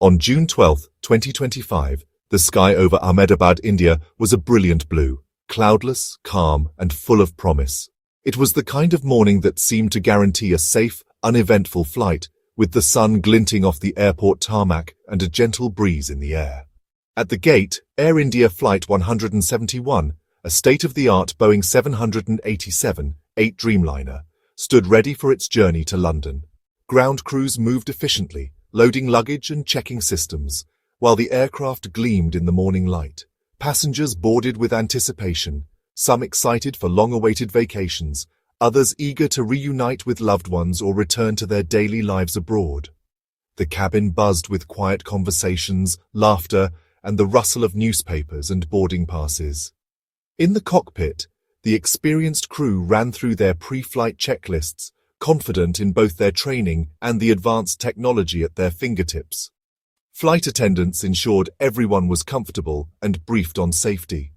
On June 12, 2025, the sky over Ahmedabad, India was a brilliant blue, cloudless, calm, and full of promise. It was the kind of morning that seemed to guarantee a safe, uneventful flight, with the sun glinting off the airport tarmac and a gentle breeze in the air. At the gate, Air India Flight 171, a state-of-the-art Boeing 787-8 Dreamliner, stood ready for its journey to London. Ground crews moved efficiently, loading luggage and checking systems, while the aircraft gleamed in the morning light. Passengers boarded with anticipation, some excited for long-awaited vacations, others eager to reunite with loved ones or return to their daily lives abroad. The cabin buzzed with quiet conversations, laughter, and the rustle of newspapers and boarding passes. In the cockpit, the experienced crew ran through their pre-flight checklists, confident in both their training and the advanced technology at their fingertips. Flight attendants ensured everyone was comfortable and briefed on safety.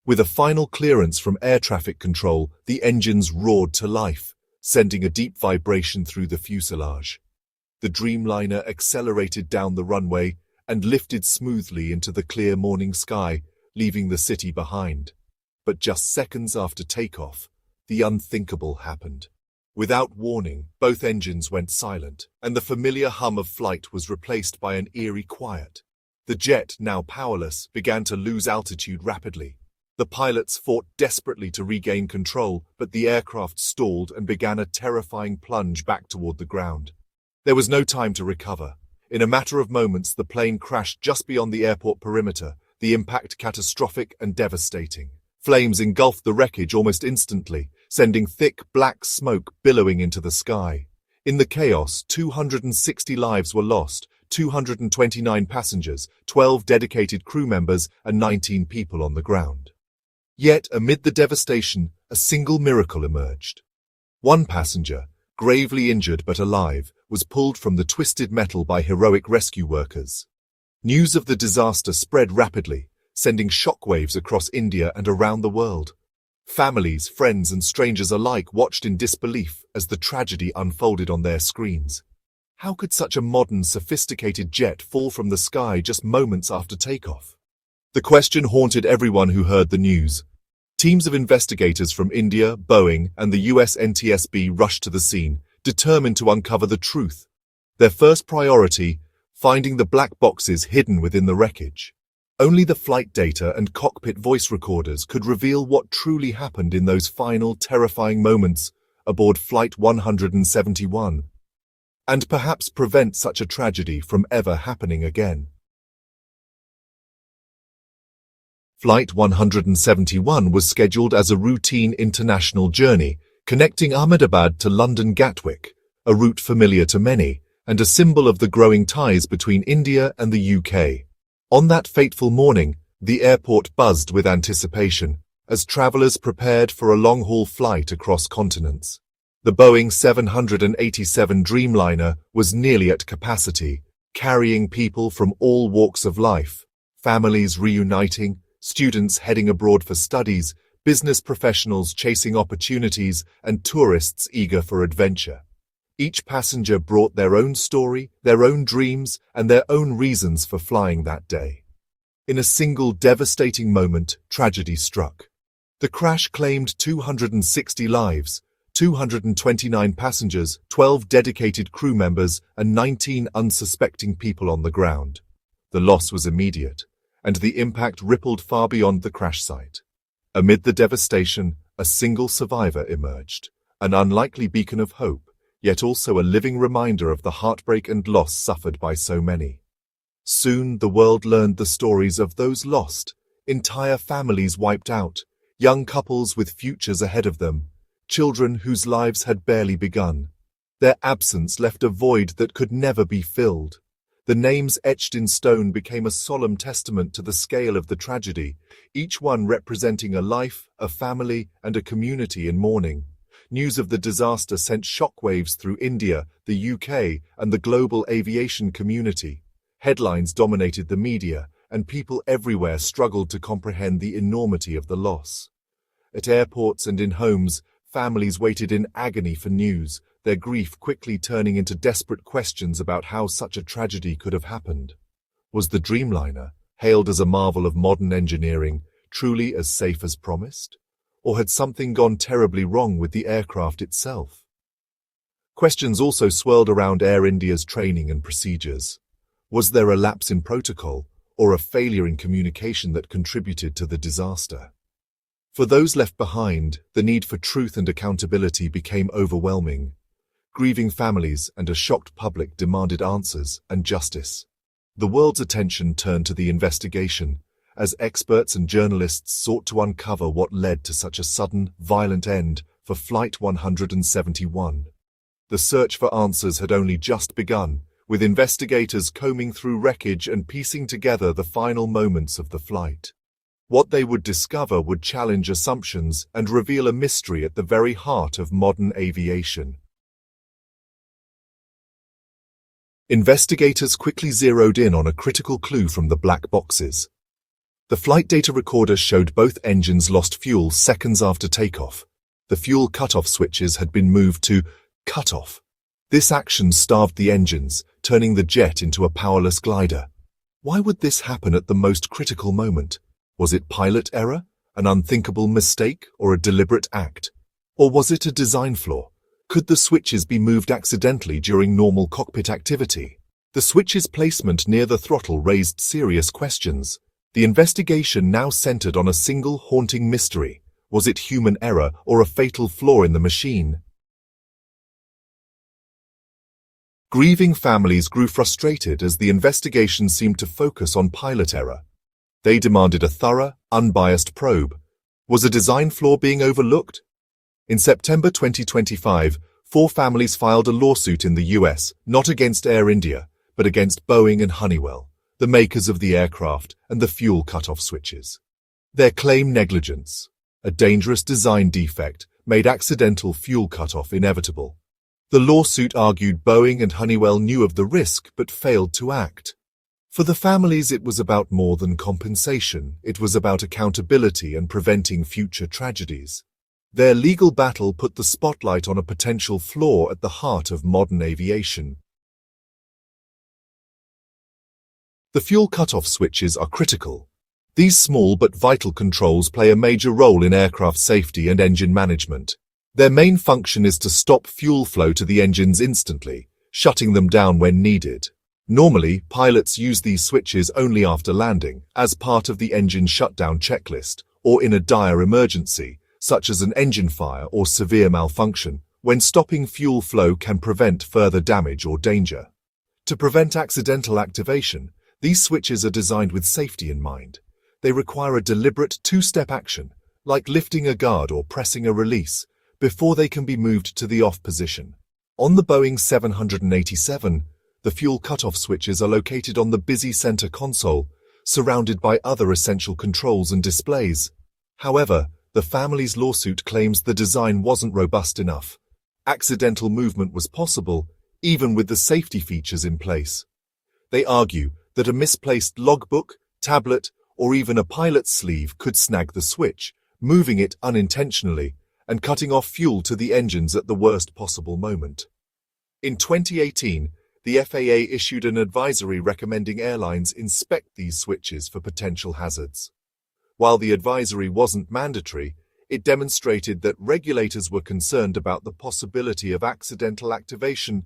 With a final clearance from air traffic control, the engines roared to life, sending a deep vibration through the fuselage. The Dreamliner accelerated down the runway and lifted smoothly into the clear morning sky, leaving the city behind. But just seconds after takeoff, the unthinkable happened. Without warning, both engines went silent, and the familiar hum of flight was replaced by an eerie quiet. The jet, now powerless, began to lose altitude rapidly. The pilots fought desperately to regain control, but the aircraft stalled and began a terrifying plunge back toward the ground. There was no time to recover. In a matter of moments, the plane crashed just beyond the airport perimeter, the impact catastrophic and devastating. Flames engulfed the wreckage almost instantly, sending thick, black smoke billowing into the sky. In the chaos, 260 lives were lost, 229 passengers, 12 dedicated crew members, and 19 people on the ground. Yet, amid the devastation, a single miracle emerged. One passenger, gravely injured but alive, was pulled from the twisted metal by heroic rescue workers. News of the disaster spread rapidly, sending shockwaves across India and around the world. Families, friends, and strangers alike watched in disbelief as the tragedy unfolded on their screens. How could such a modern, sophisticated jet fall from the sky just moments after takeoff? The question haunted everyone who heard the news. Teams of investigators from India, Boeing, and the US NTSB rushed to the scene, determined to uncover the truth. Their first priority, finding the black boxes hidden within the wreckage. Only the flight data and cockpit voice recorders could reveal what truly happened in those final, terrifying moments aboard Flight 171, and perhaps prevent such a tragedy from ever happening again. Flight 171 was scheduled as a routine international journey, connecting Ahmedabad to London Gatwick, a route familiar to many, and a symbol of the growing ties between India and the UK. On that fateful morning, the airport buzzed with anticipation, as travelers prepared for a long-haul flight across continents. The Boeing 787 Dreamliner was nearly at capacity, carrying people from all walks of life, families reuniting, students heading abroad for studies, business professionals chasing opportunities, and tourists eager for adventure. Each passenger brought their own story, their own dreams, and their own reasons for flying that day. In a single devastating moment, tragedy struck. The crash claimed 260 lives, 229 passengers, 12 dedicated crew members, and 19 unsuspecting people on the ground. The loss was immediate, and the impact rippled far beyond the crash site. Amid the devastation, a single survivor emerged, an unlikely beacon of hope, yet also a living reminder of the heartbreak and loss suffered by so many. Soon the world learned the stories of those lost, entire families wiped out, young couples with futures ahead of them, children whose lives had barely begun. Their absence left a void that could never be filled. The names etched in stone became a solemn testament to the scale of the tragedy, each one representing a life, a family, and a community in mourning. News of the disaster sent shockwaves through India, the UK, and the global aviation community. Headlines dominated the media, and people everywhere struggled to comprehend the enormity of the loss. At airports and in homes, families waited in agony for news, their grief quickly turning into desperate questions about how such a tragedy could have happened. Was the Dreamliner, hailed as a marvel of modern engineering, truly as safe as promised? Or had something gone terribly wrong with the aircraft itself? Questions also swirled around Air India's training and procedures. Was there a lapse in protocol, or a failure in communication that contributed to the disaster? For those left behind, the need for truth and accountability became overwhelming. Grieving families and a shocked public demanded answers and justice. The world's attention turned to the investigation, as experts and journalists sought to uncover what led to such a sudden, violent end for Flight 171. The search for answers had only just begun, with investigators combing through wreckage and piecing together the final moments of the flight. What they would discover would challenge assumptions and reveal a mystery at the very heart of modern aviation. Investigators quickly zeroed in on a critical clue from the black boxes. The flight data recorder showed both engines lost fuel seconds after takeoff. The fuel cutoff switches had been moved to Cutoff. This action starved the engines, turning the jet into a powerless glider. Why would this happen at the most critical moment? Was it pilot error, an unthinkable mistake, or a deliberate act? Or was it a design flaw? Could the switches be moved accidentally during normal cockpit activity? The switch's placement near the throttle raised serious questions. The investigation now centered on a single haunting mystery. Was it human error or a fatal flaw in the machine? Grieving families grew frustrated as the investigation seemed to focus on pilot error. They demanded a thorough, unbiased probe. Was a design flaw being overlooked? In September 2025, 4 families filed a lawsuit in the US, not against Air India, but against Boeing and Honeywell, the makers of the aircraft and the fuel cutoff switches. Their claim: negligence, a dangerous design defect, made accidental fuel cutoff inevitable. The lawsuit argued Boeing and Honeywell knew of the risk but failed to act. For the families, it was about more than compensation. It was about accountability and preventing future tragedies. Their legal battle put the spotlight on a potential flaw at the heart of modern aviation. The fuel cutoff switches are critical. These small but vital controls play a major role in aircraft safety and engine management. Their main function is to stop fuel flow to the engines instantly, shutting them down when needed. Normally, pilots use these switches only after landing, as part of the engine shutdown checklist, or in a dire emergency, such as an engine fire or severe malfunction, when stopping fuel flow can prevent further damage or danger. To prevent accidental activation, these switches are designed with safety in mind. They require a deliberate two-step action, like lifting a guard or pressing a release, before they can be moved to the off position. On the Boeing 787, the fuel cutoff switches are located on the busy center console, surrounded by other essential controls and displays. However, the family's lawsuit claims the design wasn't robust enough. Accidental movement was possible, even with the safety features in place. They argue that a misplaced logbook, tablet, or even a pilot's sleeve could snag the switch, moving it unintentionally and cutting off fuel to the engines at the worst possible moment. In 2018, the FAA issued an advisory recommending airlines inspect these switches for potential hazards. While the advisory wasn't mandatory, it demonstrated that regulators were concerned about the possibility of accidental activation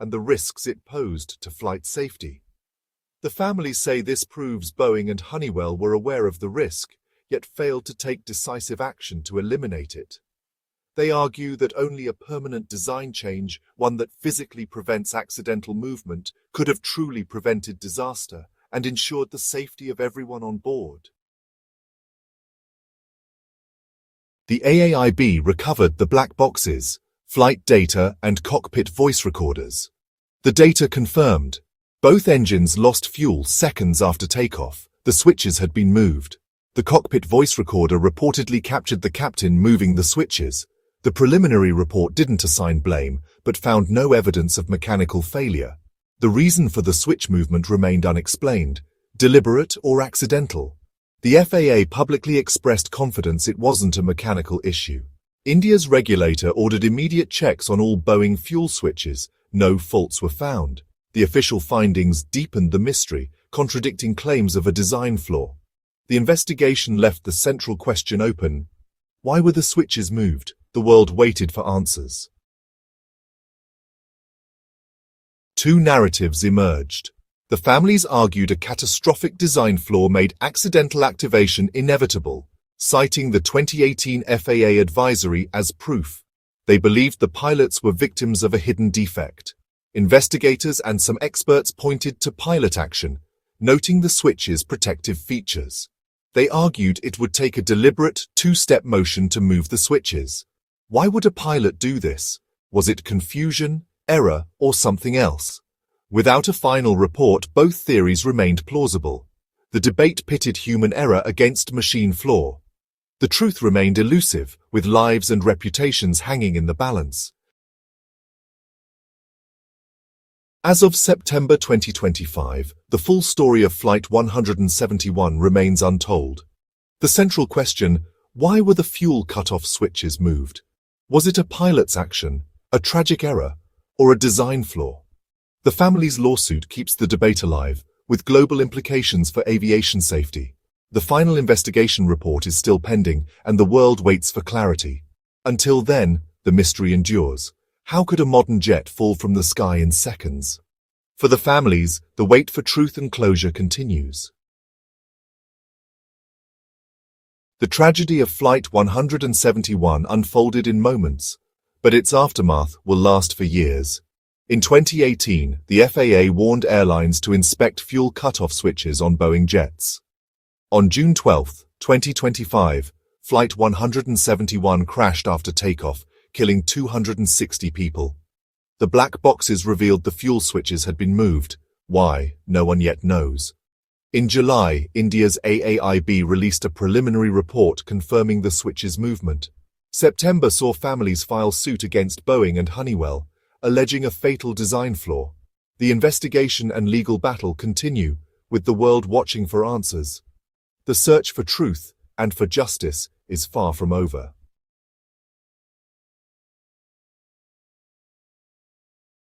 and the risks it posed to flight safety. The families say this proves Boeing and Honeywell were aware of the risk, yet failed to take decisive action to eliminate it. They argue that only a permanent design change, one that physically prevents accidental movement, could have truly prevented disaster and ensured the safety of everyone on board. The AAIB recovered the black boxes, flight data, and cockpit voice recorders. The data confirmed both engines lost fuel seconds after takeoff. The switches had been moved. The cockpit voice recorder reportedly captured the captain moving the switches. The preliminary report didn't assign blame, but found no evidence of mechanical failure. The reason for the switch movement remained unexplained, deliberate or accidental. The FAA publicly expressed confidence it wasn't a mechanical issue. India's regulator ordered immediate checks on all Boeing fuel switches. No faults were found. The official findings deepened the mystery, contradicting claims of a design flaw. The investigation left the central question open. Why were the switches moved? The world waited for answers. Two narratives emerged. The families argued a catastrophic design flaw made accidental activation inevitable, citing the 2018 FAA advisory as proof. They believed the pilots were victims of a hidden defect. Investigators and some experts pointed to pilot action, noting the switch's protective features. They argued it would take a deliberate, two-step motion to move the switches. Why would a pilot do this? Was it confusion, error, or something else? Without a final report, both theories remained plausible. The debate pitted human error against machine flaw. The truth remained elusive, with lives and reputations hanging in the balance. As of September 2025, the full story of Flight 171 remains untold. The central question, why were the fuel cutoff switches moved? Was it a pilot's action, a tragic error, or a design flaw? The family's lawsuit keeps the debate alive, with global implications for aviation safety. The final investigation report is still pending, and the world waits for clarity. Until then, the mystery endures. How could a modern jet fall from the sky in seconds? For the families, the wait for truth and closure continues. The tragedy of Flight 171 unfolded in moments, but its aftermath will last for years. In 2018, the FAA warned airlines to inspect fuel cutoff switches on Boeing jets. On June 12, 2025, Flight 171 crashed after takeoff, killing 260 people. The black boxes revealed the fuel switches had been moved. Why? No one yet knows. In July, India's AAIB released a preliminary report confirming the switches' movement. September saw families file suit against Boeing and Honeywell, alleging a fatal design flaw. The investigation and legal battle continue, with the world watching for answers. The search for truth and for justice is far from over.